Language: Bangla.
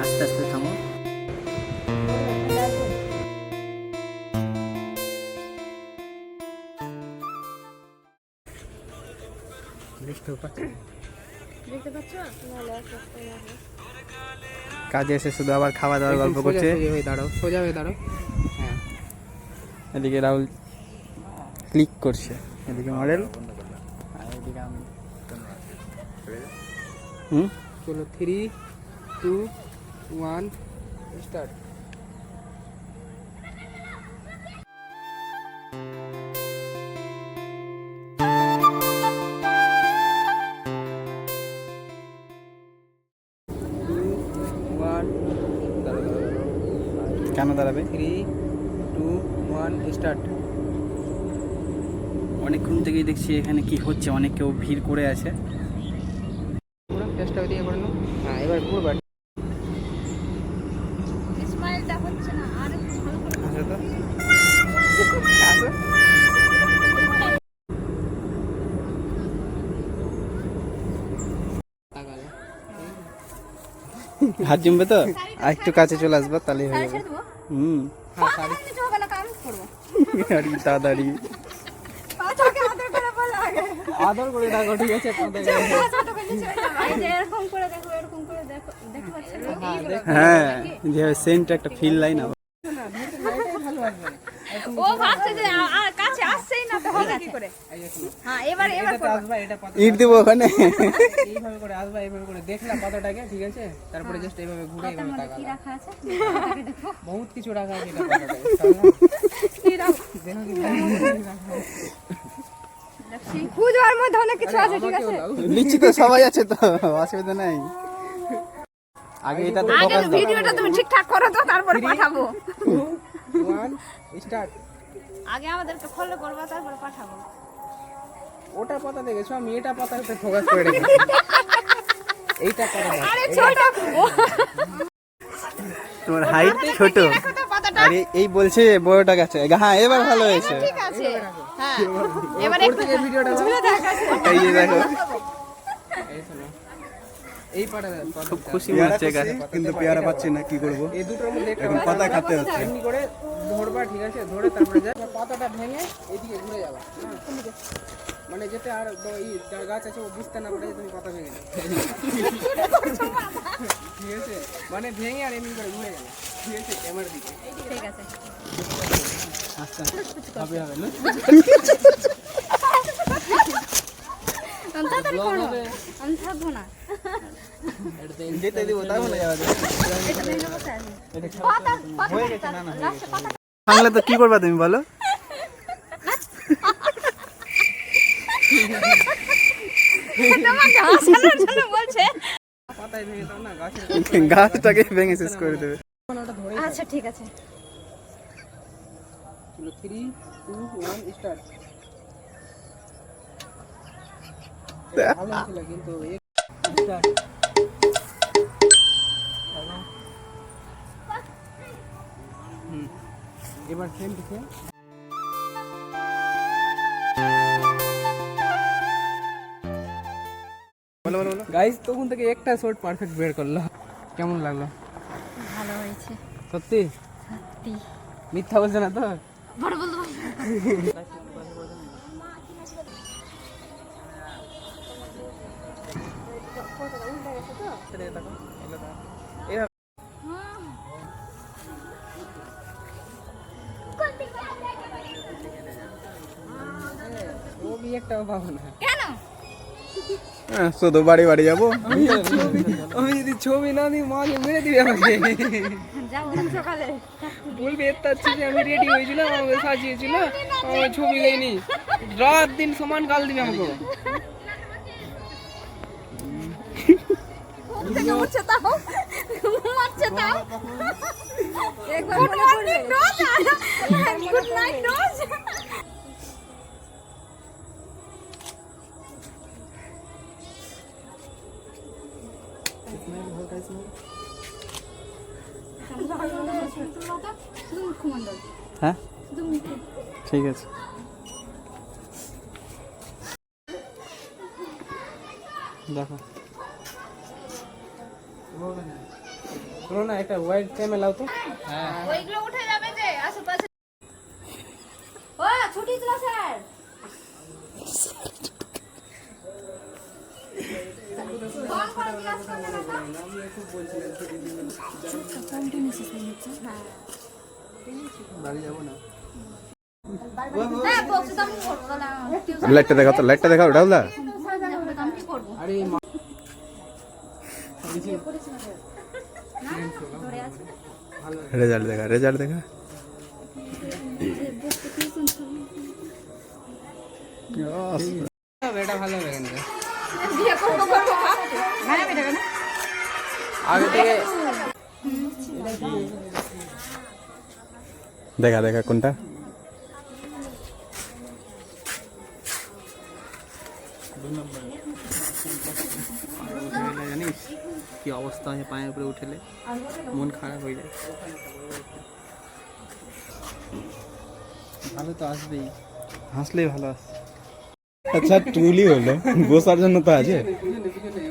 আস্তে আস্তে থামো। কাজে এসে শুধু আবার খাওয়া দাওয়ার গল্প করছে। সোজা হয়ে দাঁড়াও। হ্যাঁ, এদিকে রাহুল ক্লিক করছে, এদিকে মডেল, আর এদিকে আমি। চলো 3, 2, 1 স্টার্ট। কেন দাঁড়াবে? 3, 2, 1 স্টার্ট। অনেকক্ষণ থেকেই দেখছি এখানে কি হচ্ছে, অনেক কেউ ভিড় করে আছে। পুরো চেষ্টা দিয়ে করে নাও। হ্যাঁ, এবার পুরো স্মাইলটা হচ্ছে না, আর একটু ভালো করে আসো তো, আসো। হাত জমবে তো, আর একটু কাছে চলে আসবো তাহলেই হয়ে যাবে। ছেড়ে দেবো। হ্যাঁ, শাড়ি কিছু হবে না, কাজ করবো। আরে তাড়াতাড়ি পাছাকে আদর করে বলা আগে। আদর করে ডাকো, ঠিক আছে? পাছাটা করে ছেড়ে দাও। এই যে এরকম করে দেখো, এরকম করে দেখো, দেখতে পাচ্ছেন? হ্যাঁ, যে সেন্ট একটা ফিল লাইন হবে। ও ভাবছে যে কাছে আসছেই না, তো হবে কি করে? হ্যাঁ, এবার করো। আসবা, এটা পাতা ইট দেবো ওখানে। এইভাবে করে আসবা, এইভাবে করে দেখলা পাতাটাকে, ঠিক আছে? তারপরে জাস্ট এইভাবে ঘুরে পাতার এইভাবে মধ্যে কি তাকালা। রাখা আছে? দেখো। বহুত কিছু রাখা আছে এটা পাতাটাকে। কি রাখো? দেখো কি দেখছি খুঁজবার মধ্যে অনেক কিছু আছে, ঠিক আছে? লিচি তো সবাই আছে, তো অসুবিধা নাই। আগে এটা তো আগে ফোকাস দাও। ভিডিওটা তুমি ঠিকঠাক করো তো, তারপরে পাঠাবো। 1 স্টার্ট। আগে আমাদেরকে ফলো করবা, তারপরে পাঠাবো। ওটা পাতা দেখেছো, আমি এটা পাতাতে ফোকাস করে রেখেছি। এইটা পাতা দাও। আরে ছোট, তোমার হাইট ছোট, দেখো তো পাতাটা। আর এই বলছে বড়টা গাছে। হ্যাঁ, এবার ভালো হয়েছে। ঠিক আছে, হ্যাঁ। এবার ওপর একটু থেকে ভিডিওটা দাও। ঝুলে দেখাচ্ছে। এই যে দেখো, এই শোনো, এই পাতাটা খুব খুশি হচ্ছে গাছে। কিন্তু পেয়ারা পাচ্ছি না, কি করব? এই দুটোর মধ্যে একটা এখন পাতা খেতে হচ্ছে। এমনি করে ধরবা, ঠিক আছে? ধরে তারপরে যা পাতাটা ভেঙে এইদিকে ঘুরে যাবা। হ্যাঁ। মানে যেতে আর এই যার গাছ আছে ও বুঝতে না পারে যে তুমি পাতা ভেঙে যাবে। ঠিক আছে? মানে ভেঙে আর এমনি করে ঘুরে যাবে, ঠিক আছে? ক্যামেরার দিকে। ঠিক আছে। হবে হবে না? আমি তাড়াতাড়ি করো, আমি থাকবো না। যেতে দিব, তারপর না যাওয়া যাবে। এটা ভেঙে বসে আছে। পাতা হয়ে গেছে, না না হয়ে লাস্টে পাতা ভাঙলে তো কি করবা তুমি বলো? তোমাকে হাসানোর জন্য বলছে। পাতায় ভেঙে দাও না, গাছের গাছটাকে ভেঙে শেষ করে দেবে। ওটা ধরে। আচ্ছা ঠিক আছে। চলো 3, 2, 1 স্টার্ট। ভালো ছিল কিন্তু স্টার্ট। এবার সেম দিকে। বলো বলো বলো। গাইস, তখন থেকে একটা শট পারফেক্ট বের করলো। কেমন লাগলো? ভালো হয়েছে সত্যি? সত্যি। মিথ্যা বলছে না তো? বড় বলতে পারি। ও বিয়ে একটাও পাবো না। কেন? হ্যাঁ, শুধু বাড়ি বাড়ি যাবো। আমি যদি ছবি না দিই মাকে মেরে দিবে আমাকে। যাবো সকালে। বলবে এত আছে যে আমি রেডি হয়েছিলাম, আমাকে সাজিয়েছিল, আমার ছবি নেইনি। রাত দিন সমান গাল দিবে আমাকে। ঘুম থেকে উঠছে তাও, ঘুমাচ্ছে তাও। গুড মর্নিং রোজ, গুড নাইট রোজ। হ্যাঁ, ঠিক আছে। দেখো শোনো না, একটা ওয়াইড ক্যামেরা লাও তো। হ্যাঁ ওইগুলো উঠে যাবে যে আশেপাশে। ও ছুটি ছিল স্যার। ফোন করে জিজ্ঞাসা করবে না তো? বাড়ি যাবো না। হ্যাঁ বলছি তো আমি করবো না। লাইটটা দেখাও তো, লাইটটা দেখাও রাহুলদা। আমি কি করবো? আরে এই মা- রেজাল্ট দেখা, রেজাল্ট দেখা। এটা ভালো হবে কিন্তু। বিয়ে করবো করবো। মানে আমি দেবে না? আগে থেকে দেখা দেখা কোনটা। জানিস কি অবস্থা হয় পায়ের উপরে উঠেলে, মন খারাপ হয়ে যায়। ভালো তো আসবেই, হাসলেই ভালো আসবে। আচ্ছা টুলই হলো, বসার জন্য তো আছে। পিছনে পিছনে